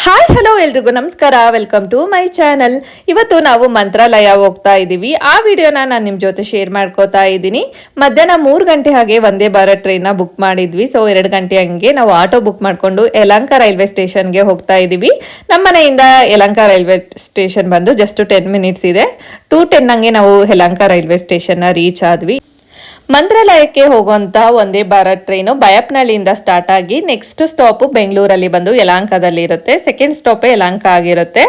Hi hello ಎಲ್ರಿಗೂ ನಮಸ್ಕಾರ. Welcome to my channel. ಇವತ್ತು ನಾವು ಮಂತ್ರಾಲಯ ಹೋಗ್ತಾ ಇದ್ದೀವಿ. ಆ ವಿಡಿಯೋನ ನಾನು ನಿಮ್ಮ ಜೊತೆ ಶೇರ್ ಮಾಡ್ಕೋತಾ ಇದ್ದೀನಿ. ಮಧ್ಯಾಹ್ನ 3 ಗಂಟೆ ಹಾಗೆ ವಂದೇ ಭಾರತ್ ಟ್ರೈನ್ನ ಬುಕ್ ಮಾಡಿದ್ವಿ. ಸೊ 2 ಗಂಟೆ ಹಂಗೆ ನಾವು ಆಟೋ ಬುಕ್ ಮಾಡಿಕೊಂಡು ಯಲಹಂಕ ರೈಲ್ವೆ ಸ್ಟೇಷನ್ಗೆ ಹೋಗ್ತಾ ಇದ್ದೀವಿ. ನಮ್ಮ ಮನೆಯಿಂದ ಯಲಹಂಕ ರೈಲ್ವೆ ಸ್ಟೇಷನ್ ಬಂದು ಜಸ್ಟ್ 10 ಮಿನಿಟ್ಸ್ ಇದೆ. 2:10 ಹಂಗೆ ನಾವು ಯಲಹಂಕ ರೈಲ್ವೆ ಸ್ಟೇಷನ್ನ ರೀಚ್ ಆದ್ವಿ. ಮಂತ್ರಾಲಯಕ್ಕೆ ಹೋಗುವಂತ ವಂದೇ ಭಾರತ್ ಟ್ರೈನು ಬಯಪ್ನಹಳ್ಳಿಯಿಂದ ಸ್ಟಾರ್ಟ್ ಆಗಿ ನೆಕ್ಸ್ಟ್ ಸ್ಟಾಪ್ ಬೆಂಗಳೂರಲ್ಲಿ ಬಂದು ಯಲಹಂಕದಲ್ಲಿ ಇರುತ್ತೆ. ಸೆಕೆಂಡ್ ಸ್ಟಾಪೇ ಯಲಹಂಕ ಆಗಿರುತ್ತೆ.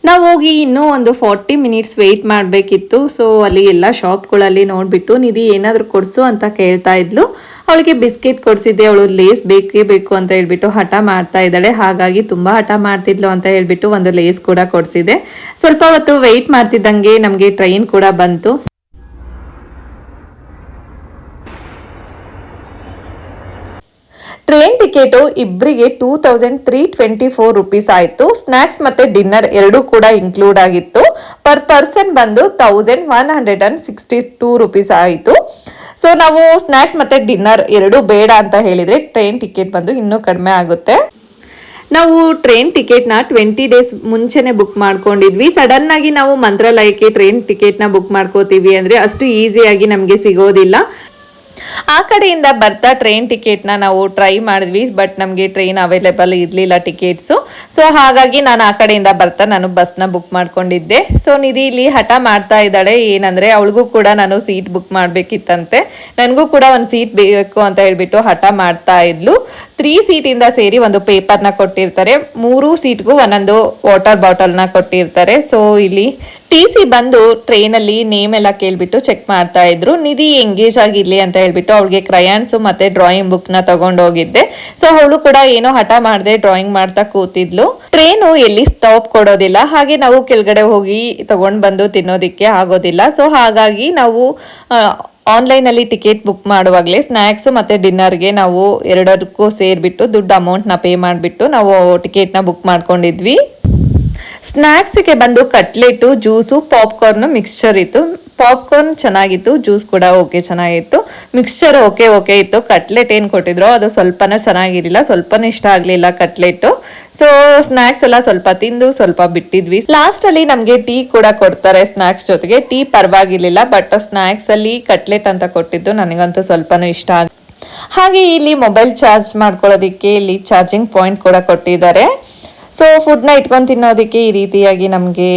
ನಾವು ಹೋಗಿ ಇನ್ನೂ ಒಂದು 40 ಮಿನಿಟ್ಸ್ ವೆಯ್ಟ್ ಮಾಡಬೇಕಿತ್ತು. ಸೊ ಅಲ್ಲಿ ಎಲ್ಲ ಶಾಪ್ಗಳಲ್ಲಿ ನೋಡಿಬಿಟ್ಟು ನಿಧಿ ಏನಾದರೂ ಕೊಡಿಸು ಅಂತ ಕೇಳ್ತಾ ಇದ್ಲು. ಅವಳಿಗೆ ಬಿಸ್ಕೆಟ್ ಕೊಡಿಸಿದ್ದೆ. ಅವಳು ಲೇಸ್ ಬೇಕೇ ಬೇಕು ಅಂತ ಹೇಳ್ಬಿಟ್ಟು ಹಠ ಮಾಡ್ತಾ ಇದ್ದಾಳೆ. ಹಾಗಾಗಿ ತುಂಬ ಹಠ ಮಾಡ್ತಿದ್ಲು ಅಂತ ಹೇಳ್ಬಿಟ್ಟು ಒಂದು ಲೇಸ್ ಕೂಡ ಕೊಡಿಸಿದೆ. ಸ್ವಲ್ಪ ಹೊತ್ತು ವೆಯ್ಟ್ ಮಾಡ್ತಿದ್ದಂಗೆ ನಮಗೆ ಟ್ರೈನ್ ಕೂಡ ಬಂತು. ಟ್ರೈನ್ ಟಿಕೆಟು ಇಬ್ಬರಿಗೆ 2324 ರುಪೀಸ್ ಆಯಿತು. ಸ್ನ್ಯಾಕ್ಸ್ ಮತ್ತು ಡಿನ್ನರ್ ಎರಡೂ ಕೂಡ ಇನ್ಕ್ಲೂಡ್ ಆಗಿತ್ತು. ಪರ್ ಪರ್ಸನ್ ಬಂದು 1162 ರುಪೀಸ್ ಆಯಿತು. ಸೊ ನಾವು ಸ್ನ್ಯಾಕ್ಸ್ ಮತ್ತು ಡಿನ್ನರ್ ಎರಡೂ ಬೇಡ ಅಂತ ಹೇಳಿದರೆ ಟ್ರೈನ್ ಟಿಕೆಟ್ ಬಂದು ಇನ್ನೂ ಕಡಿಮೆ ಆಗುತ್ತೆ. ನಾವು ಟ್ರೈನ್ ಟಿಕೆಟ್ನ 20 ಡೇಸ್ ಮುಂಚೆನೆ ಬುಕ್ ಮಾಡ್ಕೊಂಡಿದ್ವಿ. ಸಡನ್ ಆಗಿ ನಾವು ಮಂತ್ರಾಲಯಕ್ಕೆ ಟ್ರೈನ್ ಟಿಕೆಟ್ನ ಬುಕ್ ಮಾಡ್ಕೋತೀವಿ ಅಂದರೆ ಅಷ್ಟು ಈಸಿಯಾಗಿ ನಮಗೆ ಸಿಗೋದಿಲ್ಲ. ಆ ಕಡೆಯಿಂದ ಬರ್ತಾ ಟ್ರೈನ್ ಟಿಕೆಟ್ನ ನಾವು ಟ್ರೈ ಮಾಡಿದ್ವಿ. ಬಟ್ ನಮಗೆ ಟ್ರೈನ್ ಅವೈಲೇಬಲ್ ಇರಲಿಲ್ಲ ಟಿಕೆಟ್ಸು. ಸೊ ಹಾಗಾಗಿ ನಾನು ಆ ಕಡೆಯಿಂದ ಬರ್ತಾ ನಾನು ಬಸ್ನ ಬುಕ್ ಮಾಡ್ಕೊಂಡಿದ್ದೆ. ಸೊ ನಿಧಿ ಇಲ್ಲಿ ಹಠ ಮಾಡ್ತಾ ಇದ್ದಾಳೆ. ಏನಂದರೆ ಅವಳಿಗೂ ಕೂಡ ನಾನು ಸೀಟ್ ಬುಕ್ ಮಾಡಬೇಕಿತ್ತಂತೆ. ನನಗೂ ಕೂಡ ಒಂದು ಸೀಟ್ ಬೇಕು ಅಂತ ಹೇಳ್ಬಿಟ್ಟು ಹಠ ಮಾಡ್ತಾ ಇದ್ಲು. 3 ಸೀಟಿಂದ ಸೇರಿ ಒಂದು ಪೇಪರ್ನ ಕೊಟ್ಟಿರ್ತಾರೆ. 3 ಸೀಟ್ಗೂ ಒಂದೊಂದು ವಾಟರ್ ಬಾಟಲ್ನ ಕೊಟ್ಟಿರ್ತಾರೆ. ಸೊ ಇಲ್ಲಿ TC ಬಂದು ಟ್ರೈನಲ್ಲಿ ನೇಮ್ ಎಲ್ಲ ಕೇಳ್ಬಿಟ್ಟು ಚೆಕ್ ಮಾಡ್ತಾ ಇದ್ರು. ನಿಧಿ ಎಂಗೇಜ್ ಆಗಿರ್ಲಿ ಅಂತ ಹೇಳ್ಬಿಟ್ಟು ಅವಳಿಗೆ ಕ್ರಯಾನ್ಸು ಮತ್ತೆ ಡ್ರಾಯಿಂಗ್ ಬುಕ್ನ ತಗೊಂಡೋಗಿದ್ದೆ. ಸೊ ಅವಳು ಕೂಡ ಏನೋ ಹಠ ಮಾಡದೆ ಡ್ರಾಯಿಂಗ್ ಮಾಡ್ತಾ ಕೂತಿದ್ಲು. ಟ್ರೈನು ಎಲ್ಲಿ ಸ್ಟಾಪ್ ಕೊಡೋದಿಲ್ಲ. ಹಾಗೆ ನಾವು ಕೆಳಗಡೆ ಹೋಗಿ ತಗೊಂಡು ಬಂದು ತಿನ್ನೋದಿಕ್ಕೆ ಆಗೋದಿಲ್ಲ. ಸೊ ಹಾಗಾಗಿ ನಾವು ಆನ್ಲೈನಲ್ಲಿ ಟಿಕೆಟ್ ಬುಕ್ ಮಾಡುವಾಗಲೇ ಸ್ನ್ಯಾಕ್ಸು ಮತ್ತು ಡಿನ್ನರ್ಗೆ ನಾವು ಎರಡಕ್ಕೂ ಸೇರಿಬಿಟ್ಟು ದುಡ್ಡು ಅಮೌಂಟ್ನ ಪೇ ಮಾಡಿಬಿಟ್ಟು ನಾವು ಟಿಕೆಟ್ನ ಬುಕ್ ಮಾಡ್ಕೊಂಡಿದ್ವಿ. ಸ್ನ್ಯಾಕ್ಸಿಗೆ ಬಂದು ಕಟ್ಲೆಟು, ಜ್ಯೂಸು, ಪಾಪ್ಕಾರ್ನು, ಮಿಕ್ಸ್ಚರ್ ಇತ್ತು. ಪಾಪ್ಕಾರ್ನ್ ಚೆನ್ನಾಗಿತ್ತು, ಜ್ಯೂಸ್ ಕೂಡ ಓಕೆ ಚೆನ್ನಾಗಿತ್ತು, ಮಿಕ್ಸ್ಚರ್ ಓಕೆ ಇತ್ತು. ಕಟ್ಲೆಟ್ ಏನು ಕೊಟ್ಟಿದ್ರು ಅದು ಸ್ವಲ್ಪನೂ ಚೆನ್ನಾಗಿರಲಿಲ್ಲ, ಸ್ವಲ್ಪನೂ ಇಷ್ಟ ಆಗಲಿಲ್ಲ ಕಟ್ಲೆಟು. ಸೊ ಸ್ನ್ಯಾಕ್ಸ್ ಎಲ್ಲ ಸ್ವಲ್ಪ ತಿಂದು ಸ್ವಲ್ಪ ಬಿಟ್ಟಿದ್ವಿ. ಲಾಸ್ಟಲ್ಲಿ ನಮಗೆ ಟೀ ಕೂಡ ಕೊಡ್ತಾರೆ ಸ್ನ್ಯಾಕ್ಸ್ ಜೊತೆಗೆ. ಟೀ ಪರವಾಗಿರ್ಲಿಲ್ಲ, ಬಟ್ ಸ್ನ್ಯಾಕ್ಸಲ್ಲಿ ಕಟ್ಲೆಟ್ ಅಂತ ಕೊಟ್ಟಿದ್ದು ನನಗಂತೂ ಸ್ವಲ್ಪನೂ ಇಷ್ಟ ಆಗ. ಹಾಗೆ ಇಲ್ಲಿ ಮೊಬೈಲ್ ಚಾರ್ಜ್ ಮಾಡ್ಕೊಳ್ಳೋದಕ್ಕೆ ಇಲ್ಲಿ ಚಾರ್ಜಿಂಗ್ ಪಾಯಿಂಟ್ ಕೂಡ ಕೊಟ್ಟಿದ್ದಾರೆ. ಸೊ ಫುಡ್ನ ಇಟ್ಕೊಂಡು ತಿನ್ನೋದಕ್ಕೆ ಈ ರೀತಿಯಾಗಿ ನಮಗೆ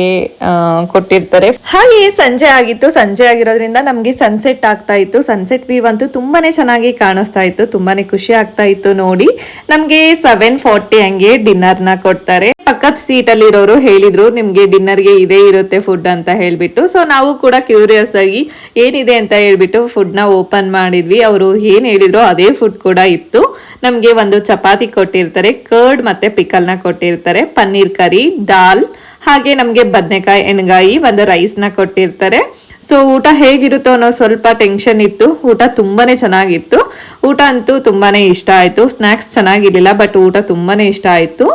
ಕೊಟ್ಟಿರ್ತಾರೆ. ಹಾಗೆ ಸಂಜೆ ಆಗಿತ್ತು. ಸಂಜೆ ಆಗಿರೋದ್ರಿಂದ ನಮಗೆ ಸನ್ಸೆಟ್ ಆಗ್ತಾ ಇತ್ತು. ಸನ್ಸೆಟ್ ವ್ಯೂ ಅಂತೂ ತುಂಬಾನೇ ಚೆನ್ನಾಗಿ ಕಾಣಿಸ್ತಾ ಇತ್ತು. ತುಂಬಾನೇ ಖುಷಿ ಆಗ್ತಾ ಇತ್ತು ನೋಡಿ. ನಮಗೆ 7:40 ಹಂಗೆ ಡಿನ್ನರ್ನ ಕೊಡ್ತಾರೆ. ಪಕ್ಕದ ಸೀಟಲ್ಲಿ ಇರೋರು ಹೇಳಿದ್ರು ನಿಮಗೆ ಡಿನ್ನರ್ಗೆ ಇದೇ ಇರುತ್ತೆ ಫುಡ್ ಅಂತ ಹೇಳ್ಬಿಟ್ಟು. ಸೊ ನಾವು ಕೂಡ ಕ್ಯೂರಿಯಸ್ ಆಗಿ ಏನಿದೆ ಅಂತ ಹೇಳ್ಬಿಟ್ಟು ಫುಡ್ನ ಓಪನ್ ಮಾಡಿದ್ವಿ. ಅವರು ಏನು ಹೇಳಿದ್ರು ಅದೇ ಫುಡ್ ಕೂಡ ಇತ್ತು. ನಮಗೆ ಒಂದು ಚಪಾತಿ ಕೊಟ್ಟಿರ್ತಾರೆ, ಕರ್ಡ್ ಮತ್ತೆ ಪಿಕಲ್ನ ಕೊಟ್ಟಿರ್ತಾರೆ, ಪನ್ನೀರ್ ಕರಿ, ದಾಲ್, ಹಾಗೆ ನಮಗೆ ಬದನೆಕಾಯಿ ಎಣ್ಗಾಯಿ, ಒಂದು ರೈಸ್ನ ಕೊಟ್ಟಿರ್ತಾರೆ. ಸೊ ಊಟ ಹೇಗಿರುತ್ತೋ ಅನ್ನೋ ಸ್ವಲ್ಪ ಟೆನ್ಷನ್ ಇತ್ತು. ಊಟ ತುಂಬಾನೇ ಚೆನ್ನಾಗಿತ್ತು. ಊಟ ಅಂತೂ ತುಂಬಾನೇ ಇಷ್ಟ ಆಯ್ತು. ಸ್ನ್ಯಾಕ್ಸ್ ಚೆನ್ನಾಗಿರ್ಲಿಲ್ಲ, ಬಟ್ ಊಟ ತುಂಬಾನೇ ಇಷ್ಟ ಆಯ್ತು.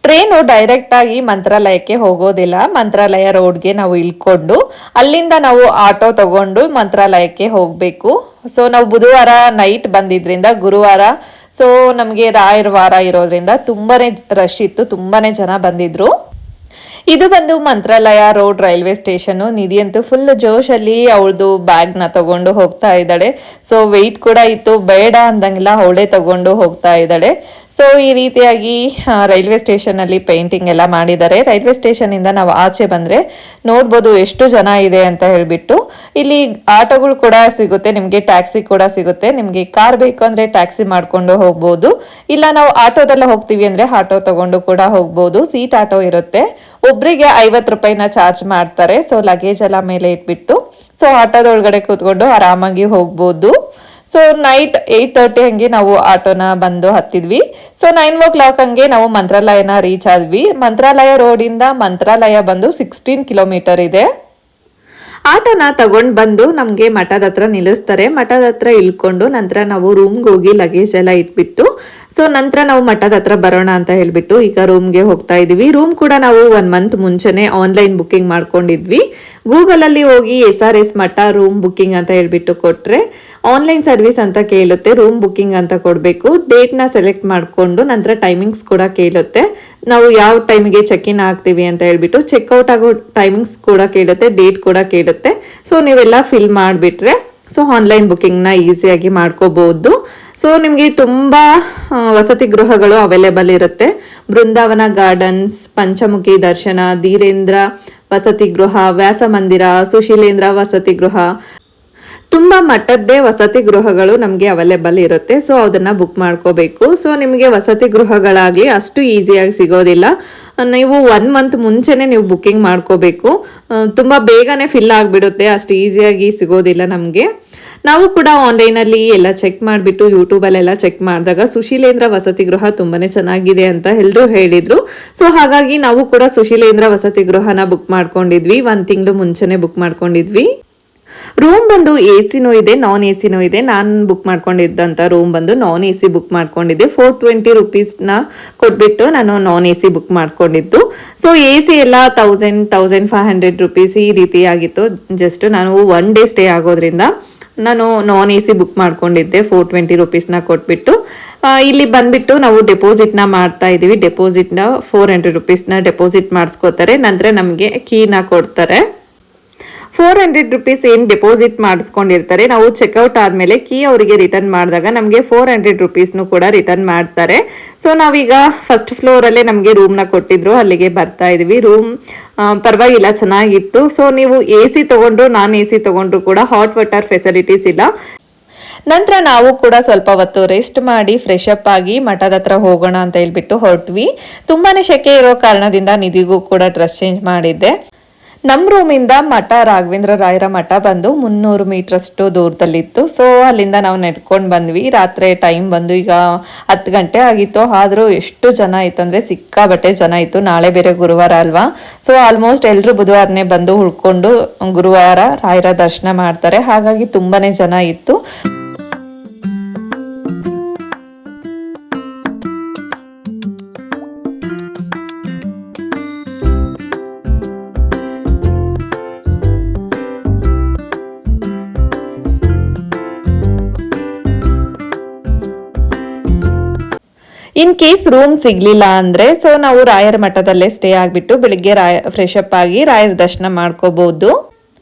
ಟ್ರೈನು ಡೈರೆಕ್ಟ್ ಆಗಿ ಮಂತ್ರಾಲಯಕ್ಕೆ ಹೋಗೋದಿಲ್ಲ. ಮಂತ್ರಾಲಯ ರೋಡ್ಗೆ ನಾವು ಇಳ್ಕೊಂಡು ಅಲ್ಲಿಂದ ನಾವು ಆಟೋ ತಗೊಂಡು ಮಂತ್ರಾಲಯಕ್ಕೆ ಹೋಗಬೇಕು. ಸೊ ನಾವು ಬುಧವಾರ ನೈಟ್ ಬಂದಿದ್ರಿಂದ ಗುರುವಾರ ಸೊ ನಮಗೆ ರಾಯರ ವಾರ ಇರೋದ್ರಿಂದ ತುಂಬಾನೇ ರಶ್ ಇತ್ತು, ತುಂಬಾನೇ ಜನ ಬಂದಿದ್ರು. ಇದು ಬಂದು ಮಂತ್ರಾಲಯ ರೋಡ್ ರೈಲ್ವೆ ಸ್ಟೇಷನ್. ನಿಧಿ ಅಂತೂ ಫುಲ್ ಜೋಶಲ್ಲಿ ಅವಳದು ಬ್ಯಾಗ್ನ ತಗೊಂಡು ಹೋಗ್ತಾ ಇದ್ದಾಳೆ. ಸೊ ವೆಯ್ಟ್ ಕೂಡ ಇತ್ತು, ಬೇಡ ಅಂದಂಗಿಲ್ಲ ಅವಳೇ ತಗೊಂಡು ಹೋಗ್ತಾ ಇದ್ದಾಳೆ. ಸೊ ಈ ರೀತಿಯಾಗಿ ರೈಲ್ವೆ ಸ್ಟೇಷನಲ್ಲಿ ಪೇಂಟಿಂಗ್ ಎಲ್ಲ ಮಾಡಿದ್ದಾರೆ. ರೈಲ್ವೆ ಸ್ಟೇಷನಿಂದ ನಾವು ಆಚೆ ಬಂದರೆ ನೋಡ್ಬೋದು ಎಷ್ಟು ಜನ ಇದೆ ಅಂತ ಹೇಳ್ಬಿಟ್ಟು. ಇಲ್ಲಿ ಆಟೋಗಳು ಕೂಡ ಸಿಗುತ್ತೆ, ನಿಮಗೆ ಟ್ಯಾಕ್ಸಿ ಕೂಡ ಸಿಗುತ್ತೆ. ನಿಮಗೆ ಕಾರ್ ಬೇಕು ಅಂದರೆ ಟ್ಯಾಕ್ಸಿ ಮಾಡಿಕೊಂಡು ಹೋಗ್ಬೋದು. ಇಲ್ಲ ನಾವು ಆಟೋದೆಲ್ಲ ಹೋಗ್ತೀವಿ ಅಂದರೆ ಆಟೋ ತಗೊಂಡು ಕೂಡ ಹೋಗ್ಬೋದು. ಸೀಟ್ ಆಟೋ ಇರುತ್ತೆ. ಒಬ್ಬರಿಗೆ 50 ರೂಪಾಯಿನ ಚಾರ್ಜ್ ಮಾಡ್ತಾರೆ. ಸೊ ಲಗೇಜ್ ಎಲ್ಲ ಮೇಲೆ ಇಟ್ಬಿಟ್ಟು ಸೊ ಆಟೋದೊಳಗಡೆ ಕೂತ್ಕೊಂಡು ಆರಾಮಾಗಿ ಹೋಗ್ಬೋದು. ಸೊ ನೈಟ್ 8:30 ಹಂಗೆ ನಾವು ಆಟೋನ ಬಂದು ಹತ್ತಿದ್ವಿ. ಸೊ 9 ಹಂಗೆ ನಾವು ಮಂತ್ರಾಲಯನ ರೀಚ್ ಆದ್ವಿ. ಮಂತ್ರಾಲಯ ರೋಡಿಂದ ಮಂತ್ರಾಲಯ ಬಂದು 16 ಕಿಲೋಮೀಟರ್ ಇದೆ. ಆಟೋನ ತಗೊಂಡ್ ಬಂದು ನಮ್ಗೆ ಮಠದ ಹತ್ರ ನಿಲ್ಲಿಸ್ತಾರೆ. ಮಠದ ಹತ್ರ ಇಳ್ಕೊಂಡು ನಂತರ ನಾವು ರೂಮ್ಗೆ ಹೋಗಿ ಲಗೇಜ್ ಎಲ್ಲ ಇಟ್ಬಿಟ್ಟು ಸೊ ನಂತರ ನಾವು ಮಠದ ಹತ್ರ ಬರೋಣ ಅಂತ ಹೇಳ್ಬಿಟ್ಟು ಈಗ ರೂಮ್ಗೆ ಹೋಗ್ತಾ ಇದೀವಿ. ರೂಮ್ ಕೂಡ ನಾವು 1 ಮಂತ್ ಮುಂಚೆನೆ ಆನ್ಲೈನ್ ಬುಕ್ಕಿಂಗ್ ಮಾಡ್ಕೊಂಡಿದ್ವಿ. ಗೂಗಲ್ ಅಲ್ಲಿ ಹೋಗಿ SRS ಮಠ ರೂಮ್ ಬುಕ್ಕಿಂಗ್ ಅಂತ ಹೇಳ್ಬಿಟ್ಟು ಕೊಟ್ರೆ ಆನ್ಲೈನ್ ಸರ್ವಿಸ್ ಅಂತ ಕೇಳುತ್ತೆ, ರೂಮ್ ಬುಕ್ಕಿಂಗ್ ಅಂತ ಕೊಡಬೇಕು. ಡೇಟ್ ನ ಸೆಲೆಕ್ಟ್ ಮಾಡ್ಕೊಂಡು ನಂತರ ಟೈಮಿಂಗ್ಸ್ ಕೂಡ ಕೇಳುತ್ತೆ, ನಾವು ಯಾವ ಟೈಮಿಗೆ ಚೆಕ್ ಇನ್ ಆಗ್ತೀವಿ ಅಂತ ಹೇಳ್ಬಿಟ್ಟು. ಚೆಕ್ಔಟ್ ಆಗೋ ಟೈಮಿಂಗ್ಸ್ ಕೂಡ ಕೇಳುತ್ತೆ, ಡೇಟ್ ಕೂಡ ಕೇಳುತ್ತೆ. ಸೊ ನೀವೆಲ್ಲ ಫಿಲ್ ಮಾಡಿಬಿಟ್ರೆ ಸೊ ಆನ್ಲೈನ್ ಬುಕ್ಕಿಂಗ್ನ ಈಸಿಯಾಗಿ ಮಾಡ್ಕೋಬಹುದು. ಸೊ ನಿಮಗೆ ತುಂಬ ವಸತಿ ಗೃಹಗಳು ಅವೈಲೇಬಲ್ ಇರುತ್ತೆ. ಬೃಂದಾವನ ಗಾರ್ಡನ್ಸ್, ಪಂಚಮುಖಿ ದರ್ಶನ, ಧೀರೇಂದ್ರ ವಸತಿ ಗೃಹ, ವ್ಯಾಸ ಮಂದಿರ, ಸುಶೀಲೇಂದ್ರ ವಸತಿ ಗೃಹ, ತುಂಬ ಮಟ್ಟದ್ದೇ ವಸತಿ ಗೃಹಗಳು ನಮಗೆ ಅವೈಲೇಬಲ್ ಇರುತ್ತೆ. ಸೊ ಅದನ್ನು ಬುಕ್ ಮಾಡ್ಕೋಬೇಕು. ಸೊ ನಿಮಗೆ ವಸತಿ ಗೃಹಗಳಾಗಲಿ ಅಷ್ಟು ಈಸಿಯಾಗಿ ಸಿಗೋದಿಲ್ಲ. ನೀವು 1 ಮಂತ್ ಮುಂಚೆನೇ ನೀವು ಬುಕ್ಕಿಂಗ್ ಮಾಡ್ಕೋಬೇಕು. ತುಂಬ ಬೇಗನೆ ಫಿಲ್ ಆಗಿಬಿಡುತ್ತೆ, ಅಷ್ಟು ಈಸಿಯಾಗಿ ಸಿಗೋದಿಲ್ಲ ನಮಗೆ. ನಾವು ಕೂಡ ಆನ್ಲೈನಲ್ಲಿ ಎಲ್ಲ ಚೆಕ್ ಮಾಡಿಬಿಟ್ಟು ಯೂಟ್ಯೂಬಲ್ಲೆಲ್ಲ ಚೆಕ್ ಮಾಡಿದಾಗ ಸುಶೀಲೇಂದ್ರ ವಸತಿ ಗೃಹ ತುಂಬಾ ಚೆನ್ನಾಗಿದೆ ಅಂತ ಎಲ್ಲರೂ ಹೇಳಿದರು. ಸೊ ಹಾಗಾಗಿ ನಾವು ಕೂಡ ಸುಶೀಲೇಂದ್ರ ವಸತಿ ಗೃಹನ ಬುಕ್ ಮಾಡ್ಕೊಂಡಿದ್ವಿ. 1 ತಿಂಗಳು ಮುಂಚೆನೇ ಬುಕ್ ಮಾಡ್ಕೊಂಡಿದ್ವಿ. ರೂಮ್ ಬಂದು AC ಇದೆ, ನಾನ್ AC ಇದೆ. ನಾನು ಬುಕ್ ಮಾಡ್ಕೊಂಡಿದ್ದಂಥ ರೂಮ್ ಬಂದು ನಾನ್ AC ಬುಕ್ ಮಾಡ್ಕೊಂಡಿದ್ದೆ. 420 ರುಪೀಸ್ನ ಕೊಟ್ಬಿಟ್ಟು ನಾನು ನಾನ್ AC ಬುಕ್ ಮಾಡ್ಕೊಂಡಿದ್ದು. ಸೊ AC ಎಲ್ಲ 1500 ರುಪೀಸ್ ಈ ರೀತಿ ಆಗಿತ್ತು. ಜಸ್ಟ್ ನಾನು 1 ಡೇ ಸ್ಟೇ ಆಗೋದ್ರಿಂದ ನಾನು ನಾನ್ AC ಬುಕ್ ಮಾಡ್ಕೊಂಡಿದ್ದೆ 420 ರುಪೀಸ್ನ ಕೊಟ್ಬಿಟ್ಟು. ಇಲ್ಲಿ ಬಂದ್ಬಿಟ್ಟು ನಾವು ಡೆಪಾಸಿಟ್ನ ಮಾಡ್ತಾ ಇದ್ದೀವಿ. ಡೆಪಾಸಿಟ್ನ 400 ರುಪೀಸ್ನ ಡೆಪಾಸಿಟ್ ಮಾಡಿಸ್ಕೋತಾರೆ, ನಂತರ ನಮಗೆ ಕೀನ ಕೊಡ್ತಾರೆ. 400 ರುಪೀಸ್ ಏನು ಡೆಪಾಸಿಟ್ ಮಾಡಿಸ್ಕೊಂಡಿರ್ತಾರೆ, ನಾವು ಚೆಕ್ಔಟ್ ಆದಮೇಲೆ ಕೀ ಅವರಿಗೆ ರಿಟರ್ನ್ ಮಾಡಿದಾಗ ನಮಗೆ 400 ರುಪೀಸ್ನು ಕೂಡ ರಿಟರ್ನ್ ಮಾಡ್ತಾರೆ. ಸೊ ನಾವೀಗ ಫಸ್ಟ್ ಫ್ಲೋರಲ್ಲೇ ನಮಗೆ ರೂಮ್ನ ಕೊಟ್ಟಿದ್ರು, ಅಲ್ಲಿಗೆ ಬರ್ತಾ ಇದ್ವಿ. ರೂಮ್ ಪರವಾಗಿಲ್ಲ, ಚೆನ್ನಾಗಿತ್ತು. ಸೊ ನೀವು AC ತೊಗೊಂಡ್ರು ನಾನ್ AC ತೊಗೊಂಡ್ರು ಕೂಡ ಹಾಟ್ ವಾಟರ್ ಫೆಸಿಲಿಟೀಸ್ ಇಲ್ಲ. ನಂತರ ನಾವು ಕೂಡ ಸ್ವಲ್ಪ ಹೊತ್ತು ರೆಸ್ಟ್ ಮಾಡಿ ಫ್ರೆಶ್ ಅಪ್ ಆಗಿ ಮಠದ ಹತ್ರ ಹೋಗೋಣ ಅಂತ ಹೇಳ್ಬಿಟ್ಟು ಹೊರಟ್ವಿ. ತುಂಬಾನೇ ಸೆಕೆ ಇರೋ ಕಾರಣದಿಂದ ನಿಧಿಗೂ ಕೂಡ ಡ್ರೆಸ್ ಚೇಂಜ್ ಮಾಡಿದ್ದೆ. ನಮ್ಮ ರೂಮಿಂದ ಮಠ ರಾಘವೇಂದ್ರ ರಾಯರ ಮಠ ಬಂದು 300 ಮೀಟ್ರಷ್ಟು ದೂರದಲ್ಲಿತ್ತು. ಸೊ ಅಲ್ಲಿಂದ ನಾವು ನೆಡ್ಕೊಂಡು ಬಂದ್ವಿ. ರಾತ್ರಿ ಟೈಮ್ ಬಂದು ಈಗ 10 ಗಂಟೆ ಆಗಿತ್ತು. ಆದರೂ ಎಷ್ಟು ಜನ ಇತ್ತು ಅಂದರೆ ಸಿಕ್ಕಾಬಟ್ಟೆ ಜನ ಇತ್ತು. ನಾಳೆ ಬೇರೆ ಗುರುವಾರ ಅಲ್ವಾ. ಸೊ ಆಲ್ಮೋಸ್ಟ್ ಎಲ್ಲರೂ ಬುಧವಾರನೇ ಬಂದು ಉಳ್ಕೊಂಡು ಗುರುವಾರ ರಾಯರ ದರ್ಶನ ಮಾಡ್ತಾರೆ. ಹಾಗಾಗಿ ತುಂಬಾ ಜನ ಇತ್ತು. ಇನ್ ಕೇಸ್ ರೂಮ್ ಸಿಗ್ಲಿಲ್ಲ ಅಂದ್ರೆ ಸೊ ನಾವು ರಾಯರ ಮಠದಲ್ಲೇ ಸ್ಟೇ ಆಗಿಬಿಟ್ಟು ಬೆಳಿಗ್ಗೆ ಫ್ರೆಶ್ ಅಪ್ ಆಗಿ ರಾಯರ ದರ್ಶನ ಮಾಡ್ಕೋಬಹುದು.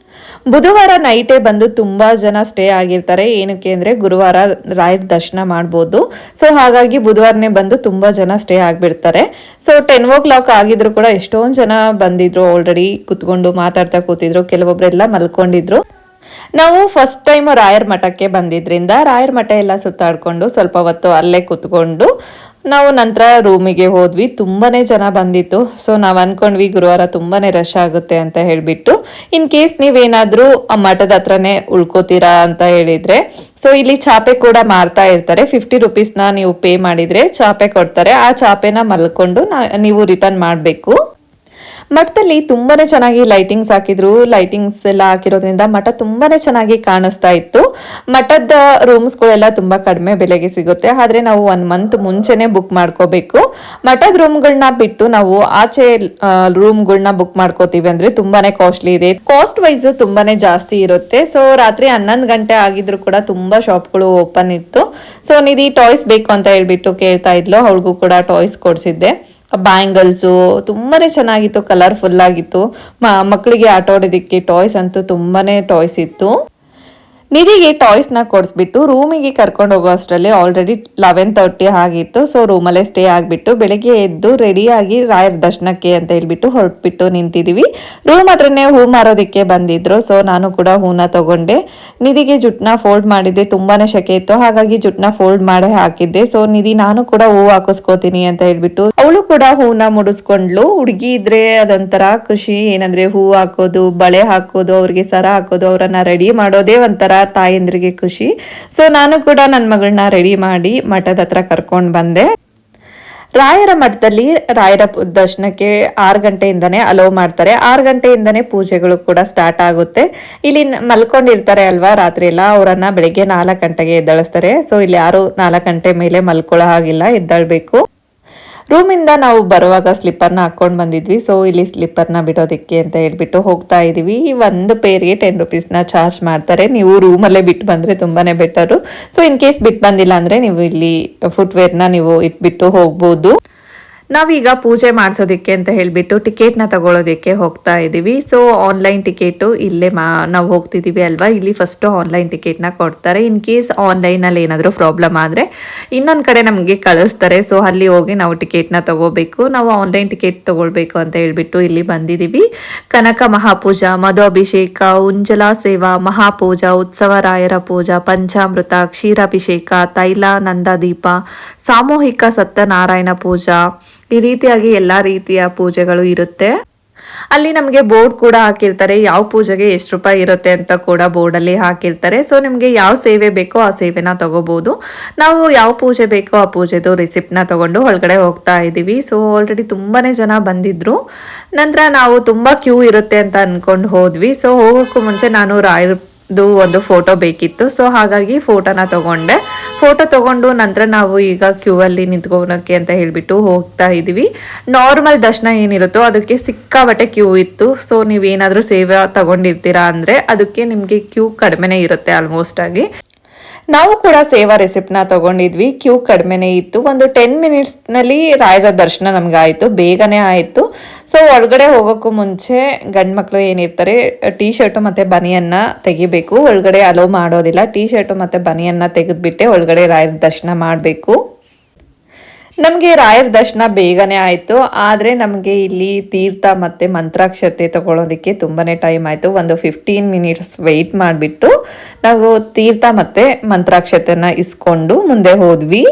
ಬುಧವಾರ ನೈಟೇ ಬಂದು ತುಂಬಾ ಜನ ಸ್ಟೇ ಆಗಿರ್ತಾರೆ. ಏನಕ್ಕೆ ಅಂದ್ರೆ ಗುರುವಾರ ರಾಯರ ದರ್ಶನ ಮಾಡ್ಬೋದು. ಸೊ ಹಾಗಾಗಿ ಬುಧವಾರನೇ ಬಂದು ತುಂಬಾ ಜನ ಸ್ಟೇ ಆಗಿಬಿಡ್ತಾರೆ. ಸೊ 10 ಆಗಿದ್ರು ಕೂಡ ಎಷ್ಟೊಂದು ಜನ ಬಂದಿದ್ರು. ಆಲ್ರೆಡಿ ಕುತ್ಕೊಂಡು ಮಾತಾಡ್ತಾ ಕೂತಿದ್ರು, ಕೆಲವೊಬ್ರೆಲ್ಲ ಮಲ್ಕೊಂಡಿದ್ರು. ನಾವು ಫಸ್ಟ್ ಟೈಮ್ ರಾಯರ ಮಠಕ್ಕೆ ಬಂದಿದ್ರಿಂದ ರಾಯರ ಮಠ ಎಲ್ಲ ಸುತ್ತಾಡ್ಕೊಂಡು ಸ್ವಲ್ಪ ಹೊತ್ತು ಅಲ್ಲೇ ಕುತ್ಕೊಂಡು ನಾವು ನಂತರ ರೂಮಿಗೆ ಹೋದ್ವಿ. ತುಂಬಾನೇ ಜನ ಬಂದಿತ್ತು. ಸೊ ನಾವು ಅನ್ಕೊಂಡ್ವಿ ಗುರುವಾರ ತುಂಬಾನೇ ರಶ್ ಆಗುತ್ತೆ ಅಂತ ಹೇಳ್ಬಿಟ್ಟು. ಇನ್ ಕೇಸ್ ನೀವೇನಾದ್ರೂ ಮಠದ ಹತ್ರನೇ ಉಳ್ಕೋತೀರಾ ಅಂತ ಹೇಳಿದ್ರೆ ಸೊ ಇಲ್ಲಿ ಚಾಪೆ ಕೂಡ ಮಾರ್ತಾ ಇರ್ತಾರೆ. 50 ರುಪೀಸ್ನ ನೀವು ಪೇ ಮಾಡಿದ್ರೆ ಚಾಪೆ ಕೊಡ್ತಾರೆ. ಆ ಚಾಪೆನ ಮಲ್ಕೊಂಡು ನೀವು ರಿಟರ್ನ್ ಮಾಡಬೇಕು. ಮಠದಲ್ಲಿ ತುಂಬಾನೇ ಚೆನ್ನಾಗಿ ಲೈಟಿಂಗ್ಸ್ ಹಾಕಿದ್ರು. ಲೈಟಿಂಗ್ಸ್ ಎಲ್ಲ ಹಾಕಿರೋದ್ರಿಂದ ಮಠ ತುಂಬಾನೇ ಚೆನ್ನಾಗಿ ಕಾಣಿಸ್ತಾ ಇತ್ತು. ಮಠದ ರೂಮ್ಸ್ಗಳೆಲ್ಲ ತುಂಬಾ ಕಡಿಮೆ ಬೆಲೆಗೆ ಸಿಗುತ್ತೆ. ಆದ್ರೆ ನಾವು 1 ಮಂತ್ ಮುಂಚೆನೆ ಬುಕ್ ಮಾಡ್ಕೋಬೇಕು. ಮಠದ ರೂಮ್ಗಳನ್ನ ಬಿಟ್ಟು ನಾವು ಆಚೆ ರೂಮ್ಗಳನ್ನ ಬುಕ್ ಮಾಡ್ಕೋತೀವಿ ಅಂದ್ರೆ ತುಂಬಾನೇ ಕಾಸ್ಟ್ಲಿ ಇದೆ. ಕಾಸ್ಟ್ ವೈಸ್ ತುಂಬಾನೇ ಜಾಸ್ತಿ ಇರುತ್ತೆ. ಸೊ ರಾತ್ರಿ 11 ಗಂಟೆ ಆಗಿದ್ರು ಕೂಡ ತುಂಬಾ ಶಾಪ್ಗಳು ಓಪನ್ ಇತ್ತು. ಸೊ ನಿಧಿ ಟಾಯ್ಸ್ ಬೇಕು ಅಂತ ಹೇಳ್ಬಿಟ್ಟು ಕೇಳ್ತಾ ಇದ್ಲು. ಅವಳಿಗೂ ಕೂಡ ಟಾಯ್ಸ್ ಕೊಡ್ಸಿದ್ದೆ. ಬ್ಯಾಂಗಲ್ಸು ತುಂಬಾನೇ ಚೆನ್ನಾಗಿತ್ತು, ಕಲರ್ಫುಲ್ ಆಗಿತ್ತು. ಮಕ್ಕಳಿಗೆ ಆಟ ಆಡೋದಕ್ಕೆ ಟಾಯ್ಸ್ ಅಂತೂ ತುಂಬಾನೇ ಟಾಯ್ಸ್ ಇತ್ತು. ನಿಧಿಗೆ ಟಾಯ್ಸ್ನ ಕೊಡಿಸ್ಬಿಟ್ಟು ರೂಮಿಗೆ ಕರ್ಕೊಂಡು ಹೋಗೋ ಅಷ್ಟರಲ್ಲಿ ಆಲ್ರೆಡಿ 11:30 ಆಗಿತ್ತು. ಸೊ ರೂಮಲ್ಲೇ ಸ್ಟೇ ಆಗಿಬಿಟ್ಟು ಬೆಳಗ್ಗೆ ಎದ್ದು ರೆಡಿಯಾಗಿ ರಾಯರ ದರ್ಶನಕ್ಕೆ ಅಂತ ಹೇಳ್ಬಿಟ್ಟು ಹೊರಟ್ಬಿಟ್ಟು ನಿಂತಿದ್ದೀವಿ. ರೂಮ್ ಹತ್ರನೇ ಹೂ ಮಾರೋದಕ್ಕೆ ಬಂದಿದ್ರು. ಸೊ ನಾನು ಕೂಡ ಹೂನ ತಗೊಂಡೆ. ನಿಧಿಗೆ ಜುಟ್ಟನ್ನ ಫೋಲ್ಡ್ ಮಾಡಿದ್ದೆ. ತುಂಬಾನೇ ಸೆಕೆ ಇತ್ತು, ಹಾಗಾಗಿ ಜುಟ್ಟನ್ನ ಫೋಲ್ಡ್ ಮಾಡೇ ಹಾಕಿದ್ದೆ. ಸೊ ನಿಧಿ ನಾನು ಕೂಡ ಹೂ ಹಾಕಿಸ್ಕೋತೀನಿ ಅಂತ ಹೇಳ್ಬಿಟ್ಟು ಅವಳು ಕೂಡ ಹೂನ ಮುಡಿಸ್ಕೊಂಡ್ಲು. ಹುಡುಗಿ ಇದ್ರೆ ಅದೊಂಥರ ಖುಷಿ. ಏನಂದ್ರೆ ಹೂ ಹಾಕೋದು, ಬಳೆ ಹಾಕೋದು, ಅವ್ರಿಗೆ ಸರ ಹಾಕೋದು, ಅವರನ್ನ ರೆಡಿ ಮಾಡೋದೇ ಒಂಥರ ತಾಯಂದ್ರಿಗೆ ಖುಷಿ. ಸೊ ನಾನು ಕೂಡ ನನ್ನ ಮಗಳನ್ನ ರೆಡಿ ಮಾಡಿ ಮಠದ ಹತ್ರ ಕರ್ಕೊಂಡು ಬಂದೆ. ರಾಯರ ಮಠದಲ್ಲಿ ರಾಯರ ದರ್ಶನಕ್ಕೆ 6 ಗಂಟೆಯಿಂದನೇ ಅಲೋ ಮಾಡ್ತಾರೆ. 6 ಗಂಟೆಯಿಂದನೇ ಪೂಜೆಗಳು ಕೂಡ ಸ್ಟಾರ್ಟ್ ಆಗುತ್ತೆ. ಇಲ್ಲಿ ಮಲ್ಕೊಂಡಿರ್ತಾರೆ ಅಲ್ವಾ ರಾತ್ರಿ ಎಲ್ಲ, ಅವರನ್ನ ಬೆಳಿಗ್ಗೆ 4 ಗಂಟೆಗೆ ಎದ್ದೇಳಿಸ್ತಾರೆ. ಸೊ ಇಲ್ಲಿ ಯಾರು 4 ಗಂಟೆ ಮೇಲೆ ಮಲ್ಕೊಳ್ಳೋ ಹಾಗಿಲ್ಲ, ಎದ್ದೇಳ್ಬೇಕು. ರೂಮಿಂದ ನಾವು ಬರುವಾಗ ಸ್ಲಿಪ್ಪರ್ನ ಹಾಕ್ಕೊಂಡು ಬಂದಿದ್ವಿ. ಸೊ ಇಲ್ಲಿ ಸ್ಲಿಪ್ಪರ್ನ ಬಿಡೋದಕ್ಕೆ ಅಂತ ಹೇಳ್ಬಿಟ್ಟು ಹೋಗ್ತಾ ಇದೀವಿ. ಒಂದು ಪೇರ್ಗೆ 10 ರುಪೀಸ್ನ ಚಾರ್ಜ್ ಮಾಡ್ತಾರೆ. ನೀವು ರೂಮಲ್ಲೇ ಬಿಟ್ಟು ಬಂದರೆ ತುಂಬಾ ಬೆಟರು. ಸೊ ಇನ್ ಕೇಸ್ ಬಿಟ್ಟು ಬಂದಿಲ್ಲ ಅಂದರೆ ನೀವು ಇಲ್ಲಿ ಫುಟ್ವೇರ್ನ ನೀವು ಇಟ್ಬಿಟ್ಟು ಹೋಗ್ಬೋದು. ನಾವೀಗ ಪೂಜೆ ಮಾಡಿಸೋದಕ್ಕೆ ಅಂತ ಹೇಳಿಬಿಟ್ಟು ಟಿಕೆಟ್ನ ತಗೊಳ್ಳೋದಕ್ಕೆ ಹೋಗ್ತಾ ಇದ್ದೀವಿ. ಸೊ ಆನ್ಲೈನ್ ಟಿಕೆಟು ಇಲ್ಲೇ ನಾವು ಹೋಗ್ತಿದ್ದೀವಿ ಅಲ್ವಾ, ಇಲ್ಲಿ ಫಸ್ಟು ಆನ್ಲೈನ್ ಟಿಕೆಟ್ನ ಕೊಡ್ತಾರೆ. ಇನ್ ಕೇಸ್ ಆನ್ಲೈನಲ್ಲಿ ಏನಾದರೂ ಪ್ರಾಬ್ಲಮ್ ಆದರೆ ಇನ್ನೊಂದು ಕಡೆ ನಮಗೆ ಕಳಿಸ್ತಾರೆ. ಸೊ ಅಲ್ಲಿ ಹೋಗಿ ನಾವು ಟಿಕೆಟ್ನ ತಗೋಬೇಕು. ನಾವು ಆನ್ಲೈನ್ ಟಿಕೆಟ್ ತಗೊಳ್ಬೇಕು ಅಂತ ಹೇಳ್ಬಿಟ್ಟು ಇಲ್ಲಿ ಬಂದಿದ್ದೀವಿ. ಕನಕ ಮಹಾಪೂಜಾ, ಮಧು ಅಭಿಷೇಕ, ಉಂಜಲಾ ಸೇವಾ, ಮಹಾಪೂಜಾ, ಉತ್ಸವ ರಾಯರ ಪೂಜಾ, ಪಂಚಾಮೃತ, ಕ್ಷೀರಾಭಿಷೇಕ, ತೈಲಾನಂದ ದೀಪ, ಸಾಮೂಹಿಕ ಸತ್ಯನಾರಾಯಣ ಪೂಜಾ, ಈ ರೀತಿಯಾಗಿ ಎಲ್ಲ ರೀತಿಯ ಪೂಜೆಗಳು ಇರುತ್ತೆ. ಅಲ್ಲಿ ನಮಗೆ ಬೋರ್ಡ್ ಕೂಡ ಹಾಕಿರ್ತಾರೆ, ಯಾವ ಪೂಜೆಗೆ ಎಷ್ಟು ರೂಪಾಯಿ ಇರುತ್ತೆ ಅಂತ ಕೂಡ ಬೋರ್ಡಲ್ಲಿ ಹಾಕಿರ್ತಾರೆ. ಸೊ ನಿಮಗೆ ಯಾವ ಸೇವೆ ಬೇಕೋ ಆ ಸೇವೆನ ತಗೋಬಹುದು. ನಾವು ಯಾವ ಪೂಜೆ ಬೇಕೋ ಆ ಪೂಜೆದು ರಿಸಿಪ್ಟ್ನ ತಗೊಂಡು ಒಳಗಡೆ ಹೋಗ್ತಾ ಇದ್ದೀವಿ. ಸೊ ಆಲ್ರೆಡಿ ತುಂಬಾ ಜನ ಬಂದಿದ್ರು. ನಂತರ ನಾವು ತುಂಬ ಕ್ಯೂ ಇರುತ್ತೆ ಅಂತ ಅಂದ್ಕೊಂಡು ಹೋದ್ವಿ. ಸೊ ಹೋಗೋಕ್ಕೂ ಮುಂಚೆ ನಾನು ಒಂದು ಫೋಟೋ ಬೇಕಿತ್ತು. ಸೊ ಹಾಗಾಗಿ ಫೋಟೋನ ತಗೊಂಡೆ. ಫೋಟೋ ತಗೊಂಡು ನಂತರ ನಾವು ಈಗ ಕ್ಯೂ ಅಲ್ಲಿ ನಿಂತ್ಕೊಳಕ್ಕೆ ಅಂತ ಹೇಳ್ಬಿಟ್ಟು ಹೋಗ್ತಾ ಇದೀವಿ. ನಾರ್ಮಲ್ ದರ್ಶನ ಏನಿರುತ್ತೋ ಅದಕ್ಕೆ ಸಿಕ್ಕಾಬಟ್ಟೆ ಕ್ಯೂ ಇತ್ತು. ಸೊ ನೀವೇನಾದರೂ ಸೇವೆ ತಗೊಂಡಿರ್ತೀರಾ ಅಂದರೆ ಅದಕ್ಕೆ ನಿಮಗೆ ಕ್ಯೂ ಕಡಿಮೆನೇ ಇರುತ್ತೆ ಆಲ್ಮೋಸ್ಟ್ ಆಗಿ. ನಾವು ಕೂಡ ಸೇವಾ ರೆಸಿಪ್ಟ್ನ ತಗೊಂಡಿದ್ವಿ. ಕ್ಯೂ ಕಡಿಮೆನೇ ಇತ್ತು. ಒಂದು 10 ಮಿನಿಟ್ಸ್ನಲ್ಲಿ ರಾಯರ ದರ್ಶನ ನಮಗಾಯಿತು, ಬೇಗನೆ ಆಯಿತು. ಸೊ ಒಳಗಡೆ ಹೋಗೋಕ್ಕೂ ಮುಂಚೆ ಗಂಡು ಮಕ್ಕಳು ಏನಿರ್ತಾರೆ ಟೀ ಶರ್ಟು ಮತ್ತು ಬನಿಯನ್ನ ತೆಗಿಬೇಕು. ಒಳಗಡೆ ಅಲೋ ಮಾಡೋದಿಲ್ಲ. ಟೀ ಶರ್ಟು ಮತ್ತು ಬನಿಯನ್ನ ತೆಗೆದುಬಿಟ್ಟೆ ಒಳಗಡೆ ರಾಯರ ದರ್ಶನ ಮಾಡಬೇಕು. ನಮಗೆ ರಾಯರ ದರ್ಶನ ಬೇಗನೆ ಆಯಿತು. ಆದರೆ ನಮಗೆ ಇಲ್ಲಿ ತೀರ್ಥ ಮತ್ತು ಮಂತ್ರಾಕ್ಷತೆ ತಗೊಳ್ಳೋದಕ್ಕೆ ತುಂಬಾ ಟೈಮ್ ಆಯಿತು. ಒಂದು 15 ಮಿನಿಟ್ಸ್ ವೆಯ್ಟ್ ಮಾಡಿಬಿಟ್ಟು ನಾವು ತೀರ್ಥ ಮತ್ತು ಮಂತ್ರಾಕ್ಷತೆನ ಇಸ್ಕೊಂಡು ಮುಂದೆ ಹೋದ್ವಿ.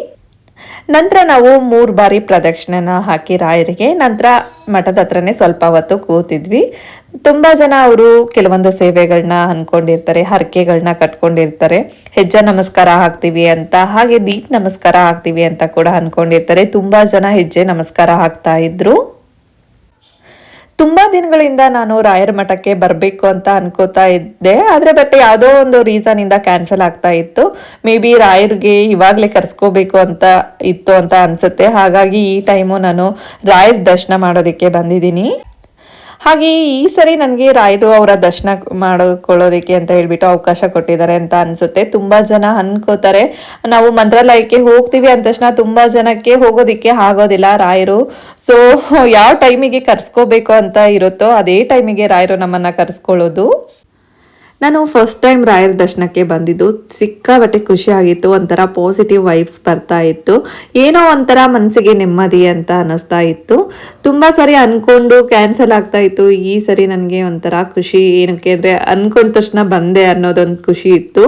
ನಂತರ ನಾವು 3 ಬಾರಿ ಪ್ರದಕ್ಷಿಣೆನ ಹಾಕಿ ರಾಯರಿಗೆ ನಂತರ ಮಠದ ಹತ್ರನೇ ಸ್ವಲ್ಪ ಹೊತ್ತು ಕೂತಿದ್ವಿ. ತುಂಬ ಜನ ಅವರು ಕೆಲವೊಂದು ಸೇವೆಗಳನ್ನ ಅಂದ್ಕೊಂಡಿರ್ತಾರೆ, ಹರಕೆಗಳನ್ನ ಕಟ್ಕೊಂಡಿರ್ತಾರೆ. ಹೆಜ್ಜೆ ನಮಸ್ಕಾರ ಹಾಕ್ತೀವಿ ಅಂತ, ಹಾಗೆ ದೀಪ ನಮಸ್ಕಾರ ಹಾಕ್ತೀವಿ ಅಂತ ಕೂಡ ಅಂದ್ಕೊಂಡಿರ್ತಾರೆ. ತುಂಬ ಜನ ಹೆಜ್ಜೆ ನಮಸ್ಕಾರ ಹಾಕ್ತಾ ಇದ್ರು. ತುಂಬ ದಿನಗಳಿಂದ ನಾನು ರಾಯರ ಮಠಕ್ಕೆ ಬರಬೇಕು ಅಂತ ಅನ್ಕೋತಾ ಇದ್ದೆ. ಆದರೆ ಬಟ್ ಯಾವುದೋ ಒಂದು ರೀಸನಿಂದ ಕ್ಯಾನ್ಸಲ್ ಆಗ್ತಾ ಇತ್ತು. ಮೇ ಬಿ ರಾಯರಿಗೆ ಇವಾಗಲೇ ಕರೆಸ್ಕೋಬೇಕು ಅಂತ ಇತ್ತು ಅಂತ ಅನಿಸುತ್ತೆ. ಹಾಗಾಗಿ ಈ ಟೈಮು ನಾನು ರಾಯರ ದರ್ಶನ ಮಾಡೋದಕ್ಕೆ ಬಂದಿದ್ದೀನಿ. ಹಾಗೆ ಈ ಸರಿ ನನಗೆ ರಾಯರು ಅವರ ದರ್ಶನ ಮಾಡಿಕೊಳ್ಳೋದಕ್ಕೆ ಅಂತ ಹೇಳ್ಬಿಟ್ಟು ಅವಕಾಶ ಕೊಟ್ಟಿದ್ದಾರೆ ಅಂತ ಅನಿಸುತ್ತೆ. ತುಂಬ ಜನ ಅನ್ಕೋತಾರೆ ನಾವು ಮಂತ್ರಾಲಯಕ್ಕೆ ಹೋಗ್ತೀವಿ ಅಂದ ತಕ್ಷಣ ತುಂಬ ಜನಕ್ಕೆ ಹೋಗೋದಕ್ಕೆ ಆಗೋದಿಲ್ಲ ರಾಯರು. ಸೊ ಯಾವ ಟೈಮಿಗೆ ಕರೆಸ್ಕೋಬೇಕು ಅಂತ ಇರುತ್ತೋ ಅದೇ ಟೈಮಿಗೆ ರಾಯರು ನಮ್ಮನ್ನು ಕರೆಸ್ಕೊಳ್ಳೋದು. ನಾನು ಫಸ್ಟ್ ಟೈಮ್ ರಾಯರ ದರ್ಶನಕ್ಕೆ ಬಂದಿದ್ದು ಸಿಕ್ಕಾಬಟ್ಟೆ ಖುಷಿ ಆಗಿತ್ತು. ಒಂಥರ ಪಾಸಿಟಿವ್ ವೈಬ್ಸ್ ಬರ್ತಾ ಇತ್ತು. ಏನೋ ಒಂಥರ ಮನಸ್ಸಿಗೆ ನೆಮ್ಮದಿ ಅಂತ ಅನ್ನಿಸ್ತಾ ಇತ್ತು. ತುಂಬ ಸರಿ ಅಂದ್ಕೊಂಡು ಕ್ಯಾನ್ಸಲ್ ಆಗ್ತಾ ಇತ್ತು. ಈ ಸರಿ ನನಗೆ ಒಂಥರ ಖುಷಿ. ಏನಕ್ಕೆ ಅಂದರೆ ಅಂದ್ಕೊಂಡ ತಕ್ಷಣ ಬಂದೆ ಅನ್ನೋದೊಂದು ಖುಷಿ ಇತ್ತು.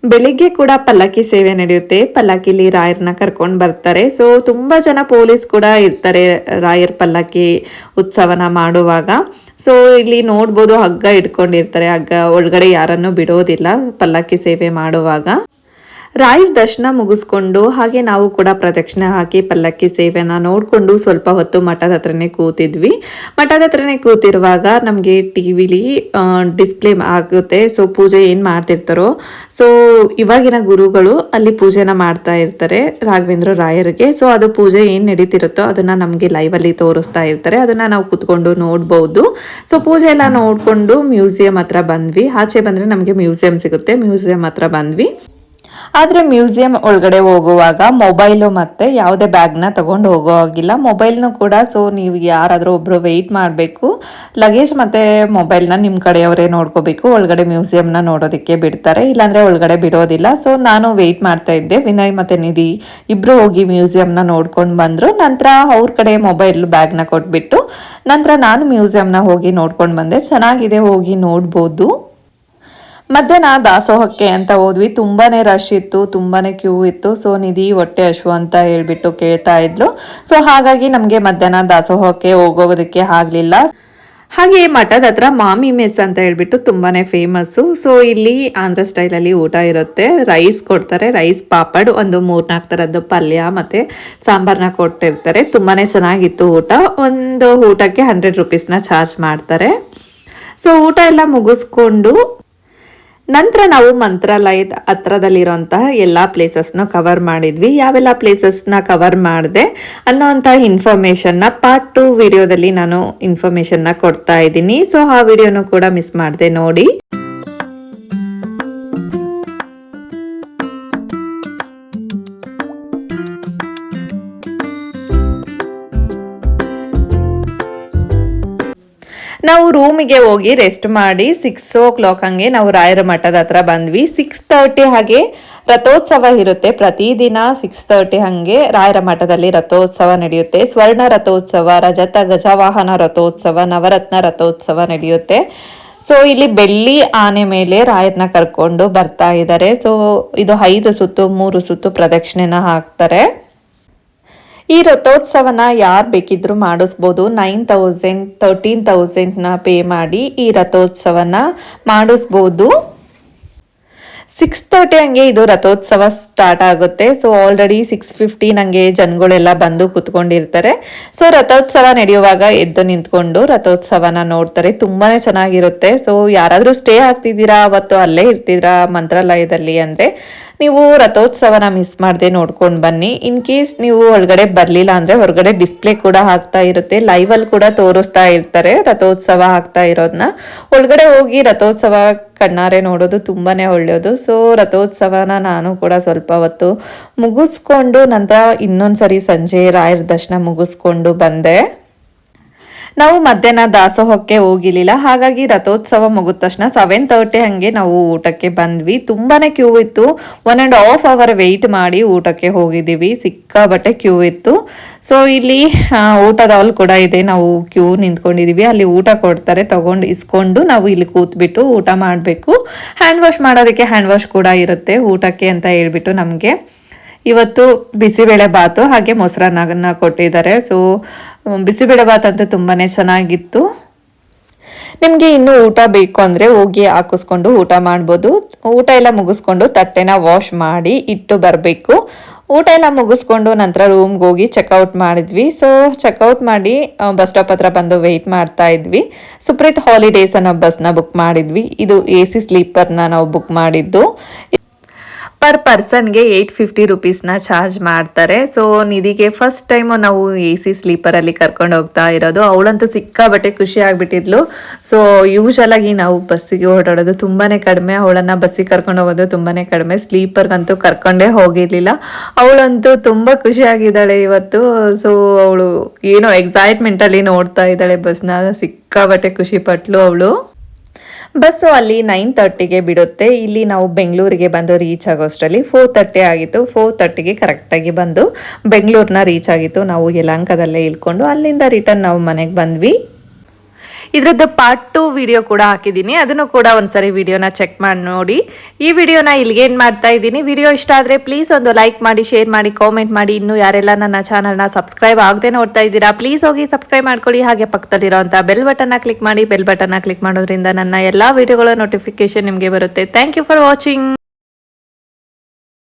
ಬೆಳಿಗ್ಗೆ ಕೂಡ ಪಲ್ಲಕ್ಕಿ ಸೇವೆ ನಡೆಯುತ್ತೆ. ಪಲ್ಲಕ್ಕಿಲಿ ರಾಯರನ್ನ ಕರ್ಕೊಂಡು ಬರ್ತಾರೆ. ಸೊ ತುಂಬ ಜನ ಪೊಲೀಸ್ ಕೂಡ ಇರ್ತಾರೆ ರಾಯರ್ ಪಲ್ಲಕ್ಕಿ ಉತ್ಸವನ ಮಾಡುವಾಗ. ಸೊ ಇಲ್ಲಿ ನೋಡ್ಬೋದು ಹಗ್ಗ ಇಟ್ಕೊಂಡಿರ್ತಾರೆ. ಹಗ್ಗ ಒಳಗಡೆ ಯಾರನ್ನು ಬಿಡೋದಿಲ್ಲ ಪಲ್ಲಕ್ಕಿ ಸೇವೆ ಮಾಡುವಾಗ. ರಾಯರ ದರ್ಶನ ಮುಗಿಸ್ಕೊಂಡು ಹಾಗೆ ನಾವು ಕೂಡ ಪ್ರದಕ್ಷಿಣೆ ಹಾಕಿ ಪಲ್ಲಕ್ಕಿ ಸೇವೆನ ನೋಡಿಕೊಂಡು ಸ್ವಲ್ಪ ಹೊತ್ತು ಮಠದ ಹತ್ರನೇ ಕೂತಿದ್ವಿ. ಮಠದ ಹತ್ರನೇ ಕೂತಿರುವಾಗ ನಮಗೆ ಟಿ ವಿಲಿ ಡಿಸ್ಪ್ಲೇ ಆಗುತ್ತೆ. ಸೊ ಪೂಜೆ ಏನು ಮಾಡ್ತಿರ್ತಾರೋ, ಸೊ ಇವಾಗಿನ ಗುರುಗಳು ಅಲ್ಲಿ ಪೂಜೆನ ಮಾಡ್ತಾ ಇರ್ತಾರೆ ರಾಘವೇಂದ್ರ ರಾಯರಿಗೆ. ಸೊ ಅದು ಪೂಜೆ ಏನು ನಡೀತಿರುತ್ತೋ ಅದನ್ನು ನಮಗೆ ಲೈವಲ್ಲಿ ತೋರಿಸ್ತಾ ಇರ್ತಾರೆ. ಅದನ್ನು ನಾವು ಕೂತ್ಕೊಂಡು ನೋಡ್ಬೋದು. ಸೊ ಪೂಜೆ ಎಲ್ಲ ನೋಡಿಕೊಂಡು ಮ್ಯೂಸಿಯಂ ಹತ್ರ ಬಂದ್ವಿ. ಆಚೆ ಬಂದರೆ ನಮಗೆ ಮ್ಯೂಸಿಯಂ ಸಿಗುತ್ತೆ. ಮ್ಯೂಸಿಯಂ ಹತ್ರ ಬಂದ್ವಿ. ಆದರೆ ಮ್ಯೂಸಿಯಂ ಒಳಗಡೆ ಹೋಗುವಾಗ ಮೊಬೈಲು ಮತ್ತು ಯಾವುದೇ ಬ್ಯಾಗ್ನ ತಗೊಂಡು ಹೋಗೋ ಹಾಗಿಲ್ಲ. ಮೊಬೈಲ್ನು ಕೂಡ ಸೊ ನೀವು ಯಾರಾದರೂ ಒಬ್ಬರು ವೆಯ್ಟ್ ಮಾಡಬೇಕು. ಲಗೇಜ್ ಮತ್ತು ಮೊಬೈಲ್ನ ನಿಮ್ಮ ಕಡೆಯವರೇ ನೋಡ್ಕೋಬೇಕು. ಒಳಗಡೆ ಮ್ಯೂಸಿಯಂನ ನೋಡೋದಕ್ಕೆ ಬಿಡ್ತಾರೆ, ಇಲ್ಲಾಂದರೆ ಒಳಗಡೆ ಬಿಡೋದಿಲ್ಲ. ಸೊ ನಾನು ವೆಯ್ಟ್ ಮಾಡ್ತಾ ಇದ್ದೆ. ವಿನಯ್ ಮತ್ತು ನಿಧಿ ಇಬ್ಬರು ಹೋಗಿ ಮ್ಯೂಸಿಯಂನ ನೋಡ್ಕೊಂಡು ಬಂದರು. ನಂತರ ಅವ್ರ ಕಡೆ ಮೊಬೈಲ್ ಬ್ಯಾಗ್ನ ಕೊಟ್ಬಿಟ್ಟು ನಂತರ ನಾನು ಮ್ಯೂಸಿಯಂನ ಹೋಗಿ ನೋಡ್ಕೊಂಡು ಬಂದೆ. ಚೆನ್ನಾಗಿದೆ, ಹೋಗಿ ನೋಡ್ಬೋದು. ಮಧ್ಯಾಹ್ನ ದಾಸೋಹಕ್ಕೆ ಅಂತ ಹೋದ್ವಿ. ತುಂಬಾ ರಶ್ ಇತ್ತು, ತುಂಬಾ ಕ್ಯೂ ಇತ್ತು. ಸೊ ನಿಧಿ ಹೊಟ್ಟೆ ಹಶು ಅಂತ ಹೇಳ್ಬಿಟ್ಟು ಕೇಳ್ತಾ ಇದ್ಲು. ಸೊ ಹಾಗಾಗಿ ನಮಗೆ ಮಧ್ಯಾಹ್ನ ದಾಸೋಹಕ್ಕೆ ಹೋಗೋದಕ್ಕೆ ಆಗಲಿಲ್ಲ. ಹಾಗೆ ಮಠದ ಹತ್ರ ಮಾಮಿ ಮೆಸ್ ಅಂತ ಹೇಳ್ಬಿಟ್ಟು ತುಂಬಾನೇ ಫೇಮಸ್ಸು. ಸೊ ಇಲ್ಲಿ ಆಂಧ್ರ ಸ್ಟೈಲಲ್ಲಿ ಊಟ ಇರುತ್ತೆ. ರೈಸ್ ಕೊಡ್ತಾರೆ, ರೈಸ್ ಪಾಪಡ್, ಒಂದು 3-4 ಥರದ್ದು ಪಲ್ಯ ಮತ್ತು ಸಾಂಬಾರನ್ನ ಕೊಟ್ಟಿರ್ತಾರೆ. ತುಂಬಾನೇ ಚೆನ್ನಾಗಿತ್ತು ಊಟ. ಒಂದು ಊಟಕ್ಕೆ 100 ರುಪೀಸ್ನ ಚಾರ್ಜ್ ಮಾಡ್ತಾರೆ. ಸೊ ಊಟ ಎಲ್ಲ ಮುಗಿಸ್ಕೊಂಡು ನಂತರ ನಾವು ಮಂತ್ರಾಲಯದ ಹತ್ರದಲ್ಲಿರುವಂತಹ ಎಲ್ಲ ಪ್ಲೇಸಸ್ನ ಕವರ್ ಮಾಡಿದ್ವಿ. ಯಾವೆಲ್ಲ ಪ್ಲೇಸಸ್ನ ಕವರ್ ಮಾಡಿದೆ ಅನ್ನೋಂಥ ಇನ್ಫಾರ್ಮೇಷನ್ನ ಪಾರ್ಟ್ 2 ವಿಡಿಯೋದಲ್ಲಿ ನಾನು ಇನ್ಫಾರ್ಮೇಷನ್ನ ಕೊಡ್ತಾ ಇದ್ದೀನಿ. ಸೊ ಆ ವಿಡಿಯೋನು ಕೂಡ ಮಿಸ್ ಮಾಡದೆ ನೋಡಿ. ನಾವು ರೂಮಿಗೆ ಹೋಗಿ ರೆಸ್ಟ್ ಮಾಡಿ 6 o'clock ಹಂಗೆ ನಾವು ರಾಯರ ಮಠದ ಹತ್ರ ಬಂದ್ವಿ. 6:30 ಹಾಗೆ ರಥೋತ್ಸವ ಇರುತ್ತೆ. ಪ್ರತಿದಿನ 6:30 ಹಂಗೆ ರಾಯರ ಮಠದಲ್ಲಿ ರಥೋತ್ಸವ ನಡೆಯುತ್ತೆ. ಸ್ವರ್ಣ ರಥೋತ್ಸವ, ರಜತ ಗಜವಾಹನ ರಥೋತ್ಸವ, ನವರತ್ನ ರಥೋತ್ಸವ ನಡೆಯುತ್ತೆ. ಸೊ ಇಲ್ಲಿ ಬೆಳ್ಳಿ ಆನೆ ಮೇಲೆ ರಾಯರನ್ನ ಕರ್ಕೊಂಡು ಬರ್ತಾ ಇದ್ದಾರೆ. ಸೊ ಇದು 5 ಸುತ್ತು 3 ಸುತ್ತು ಪ್ರದಕ್ಷಿಣೆನ ಹಾಕ್ತಾರೆ. ಈ ರಥೋತ್ಸವನ ಯಾರು ಬೇಕಿದ್ರೂ ಮಾಡಿಸ್ಬೋದು. 9,000 13,000ನ ಪೇ ಮಾಡಿ ಈ ರಥೋತ್ಸವನ ಮಾಡಿಸ್ಬೋದು. 6:30 ಹಂಗೆ ಇದು ರಥೋತ್ಸವ ಸ್ಟಾರ್ಟ್ ಆಗುತ್ತೆ. ಸೊ ಆಲ್ರೆಡಿ 6:15 ಹಂಗೆ ಜನಗಳೆಲ್ಲ ಬಂದು ಕುತ್ಕೊಂಡಿರ್ತಾರೆ. ಸೊ ರಥೋತ್ಸವ ನಡೆಯುವಾಗ ಎದ್ದು ನಿಂತ್ಕೊಂಡು ರಥೋತ್ಸವನ ನೋಡ್ತಾರೆ. ತುಂಬಾನೇ ಚೆನ್ನಾಗಿರುತ್ತೆ. ಸೊ ಯಾರಾದರೂ ಸ್ಟೇ ಆಗ್ತಿದ್ದೀರಾ, ಅವತ್ತು ಅಲ್ಲೇ ಇರ್ತಿದ್ದೀರಾ ಮಂತ್ರಾಲಯದಲ್ಲಿ ಅಂದರೆ ನೀವು ರಥೋತ್ಸವನ ಮಿಸ್ ಮಾಡದೆ ನೋಡ್ಕೊಂಡು ಬನ್ನಿ. ಇನ್ ಕೇಸ್ ನೀವು ಒಳಗಡೆ ಬರಲಿಲ್ಲ ಅಂದರೆ ಹೊರಗಡೆ ಡಿಸ್ಪ್ಲೇ ಕೂಡ ಆಗ್ತಾ ಇರುತ್ತೆ. ಲೈವಲ್ಲಿ ಕೂಡ ತೋರಿಸ್ತಾ ಇರ್ತಾರೆ ರಥೋತ್ಸವ ಆಗ್ತಾ ಇರೋದನ್ನ. ಒಳಗಡೆ ಹೋಗಿ ರಥೋತ್ಸವ ಕಣ್ಣಾರೆ ನೋಡೋದು ತುಂಬಾನೇ ಒಳ್ಳೆಯದು. ಸೊ ರಥೋತ್ಸವನ ನಾನು ಕೂಡ ಸ್ವಲ್ಪ ಹೊತ್ತು ಮುಗಿಸ್ಕೊಂಡು ನಂತರ ಇನ್ನೊಂದ್ಸರಿ ಸಂಜೆ ರಾಯರ ದರ್ಶನ ಮುಗಿಸ್ಕೊಂಡು ಬಂದೆ. ನಾವು ಮಧ್ಯಾಹ್ನ ದಾಸೋಹಕ್ಕೆ ಹೋಗಿಲಿಲ್ಲ, ಹಾಗಾಗಿ ರಥೋತ್ಸವ ಮುಗಿದ ತಕ್ಷಣ 7:30 ಹಂಗೆ ನಾವು ಊಟಕ್ಕೆ ಬಂದ್ವಿ. ತುಂಬಾನೇ ಕ್ಯೂ ಇತ್ತು. 1.5 hour ವೆಯ್ಟ್ ಮಾಡಿ ಊಟಕ್ಕೆ ಹೋಗಿದ್ದೀವಿ. ಸಿಕ್ಕಾಬಟ್ಟೆ ಕ್ಯೂ ಇತ್ತು. ಸೊ ಇಲ್ಲಿ ಊಟದವಲ್ ಕೂಡ ಇದೆ. ನಾವು ಕ್ಯೂ ನಿಂತ್ಕೊಂಡಿದೀವಿ. ಅಲ್ಲಿ ಊಟ ಕೊಡ್ತಾರೆ, ತಗೊಂಡು ಇಸ್ಕೊಂಡು ನಾವು ಇಲ್ಲಿ ಕೂತ್ಬಿಟ್ಟು ಊಟ ಮಾಡಬೇಕು. ಹ್ಯಾಂಡ್ ವಾಶ್ ಮಾಡೋದಕ್ಕೆ ಹ್ಯಾಂಡ್ ವಾಶ್ ಕೂಡ ಇರುತ್ತೆ ಊಟಕ್ಕೆ ಅಂತ ಹೇಳ್ಬಿಟ್ಟು ನಮಗೆ ಇವತ್ತು ಬಿಸಿಬೇಳೆ ಬಾತು ಹಾಗೆ ಮೊಸರನ್ನ ಕೊಟ್ಟಿದ್ದಾರೆ. ಸೊ ಬಿಸಿಬೇಳೆ ಬಾತ್ ಅಂತೂ ತುಂಬಾ ಚೆನ್ನಾಗಿತ್ತು. ನಿಮಗೆ ಇನ್ನೂ ಔಟ ಬೇಕು ಅಂದರೆ ಹೋಗಿ ಹಾಕಿಸ್ಕೊಂಡು ಊಟ ಮಾಡ್ಬೋದು. ಊಟ ಎಲ್ಲ ಮುಗಿಸ್ಕೊಂಡು ತಟ್ಟೆನ ವಾಶ್ ಮಾಡಿ ಇಟ್ಟು ಬರಬೇಕು. ಊಟ ಎಲ್ಲ ಮುಗಿಸ್ಕೊಂಡು ನಂತರ ರೂಮ್ಗೆ ಹೋಗಿ ಚೆಕ್ಔಟ್ ಮಾಡಿದ್ವಿ. ಸೊ ಚೆಕ್ಔಟ್ ಮಾಡಿ ಬಸ್ ಸ್ಟಾಪ್ ಹತ್ರ ಬಂದು ವೆಯ್ಟ್ ಮಾಡ್ತಾ ಇದ್ವಿ. ಸುಪ್ರೀತ್ ಹಾಲಿಡೇಸ್ ಅನ್ನೋ ಬಸ್ನ ಬುಕ್ ಮಾಡಿದ್ವಿ. ಇದು AC ಸ್ಲೀಪರ್ನ ನಾವು ಬುಕ್ ಮಾಡಿದ್ದು. ಪರ್ ಪರ್ಸನ್ಗೆ 850 ರುಪೀಸ್ನ ಚಾರ್ಜ್ ಮಾಡ್ತಾರೆ. ಸೊ ನಿಧಿಗೆ ಫಸ್ಟ್ ಟೈಮು ನಾವು AC ಸ್ಲೀಪರಲ್ಲಿ ಕರ್ಕೊಂಡು ಹೋಗ್ತಾ ಇರೋದು. ಅವಳಂತೂ ಸಿಕ್ಕಾಬಟ್ಟೆ ಖುಷಿ ಆಗಿಬಿಟ್ಟಿದ್ಲು. ಸೊ ಯೂಶಲಾಗಿ ನಾವು ಬಸ್ಸಿಗೆ ಓಡಾಡೋದು ತುಂಬಾ ಕಡಿಮೆ, ಅವಳನ್ನು ಬಸ್ಸಿಗೆ ಕರ್ಕೊಂಡು ಹೋಗೋದು ತುಂಬಾ ಕಡಿಮೆ. ಸ್ಲೀಪರ್ಗಂತೂ ಕರ್ಕೊಂಡೇ ಹೋಗಿರಲಿಲ್ಲ. ಅವಳಂತೂ ತುಂಬ ಖುಷಿಯಾಗಿದ್ದಾಳೆ ಇವತ್ತು. ಸೊ ಅವಳು ಏನೋ ಎಕ್ಸೈಟ್ಮೆಂಟಲ್ಲಿ ನೋಡ್ತಾ ಇದ್ದಾಳೆ ಬಸ್ನ. ಸಿಕ್ಕಾಬಟ್ಟೆ ಖುಷಿ ಪಟ್ಲು ಅವಳು. ಬಸ್ಸು ಅಲ್ಲಿ 9:30ಗೆ ಬಿಡುತ್ತೆ. ಇಲ್ಲಿ ನಾವು ಬೆಂಗಳೂರಿಗೆ ಬಂದು ರೀಚ್ ಆಗೋಷ್ಟರಲ್ಲಿ 4:30 ಆಗಿತ್ತು. 4:30ಗೆ ಕರೆಕ್ಟಾಗಿ ಬಂದು ಬೆಂಗಳೂರನ್ನ ರೀಚ್ ಆಗಿತ್ತು. ನಾವು ಯಲಹಂಕದಲ್ಲೇ ಇಳ್ಕೊಂಡು ಅಲ್ಲಿಂದ ರಿಟರ್ನ್ ನಾವು ಮನೆಗೆ ಬಂದ್ವಿ. ಇದ್ರದ್ದು ಪಾರ್ಟ್ 2 ವಿಡಿಯೋ ಕೂಡ ಹಾಕಿದ್ದೀನಿ, ಅದನ್ನು ಕೂಡ ಒಂದ್ಸರಿ ವಿಡಿಯೋನ ಚೆಕ್ ಮಾಡಿ ನೋಡಿ. ಈ ವಿಡಿಯೋನ ಇಲ್ಲಿಗೆ ಏನು ಮಾಡ್ತಾ ಇದ್ದೀನಿ. ವಿಡಿಯೋ ಇಷ್ಟ ಆದರೆ ಪ್ಲೀಸ್ ಒಂದು ಲೈಕ್ ಮಾಡಿ, ಶೇರ್ ಮಾಡಿ, ಕಾಮೆಂಟ್ ಮಾಡಿ. ಇನ್ನೂ ಯಾರೆಲ್ಲ ನನ್ನ ಚಾನಲ್ನ ಸಬ್ಸ್ಕ್ರೈಬ್ ಆಗದೆ ನೋಡ್ತಾ ಇದ್ದೀರಾ ಪ್ಲೀಸ್ ಹೋಗಿ ಸಬ್ಸ್ಕ್ರೈಬ್ ಮಾಡ್ಕೊಳ್ಳಿ. ಹಾಗೆ ಪಕ್ಕದಲ್ಲಿರೋಂಥ ಬೆಲ್ ಬಟನ್ನ ಕ್ಲಿಕ್ ಮಾಡಿ. ಬೆಲ್ ಬಟನ್ನ ಕ್ಲಿಕ್ ಮಾಡೋದ್ರಿಂದ ನನ್ನ ಎಲ್ಲ ವಿಡಿಯೋಗಳ ನೋಟಿಫಿಕೇಶನ್ ನಿಮಗೆ ಬರುತ್ತೆ. Thank you for watching.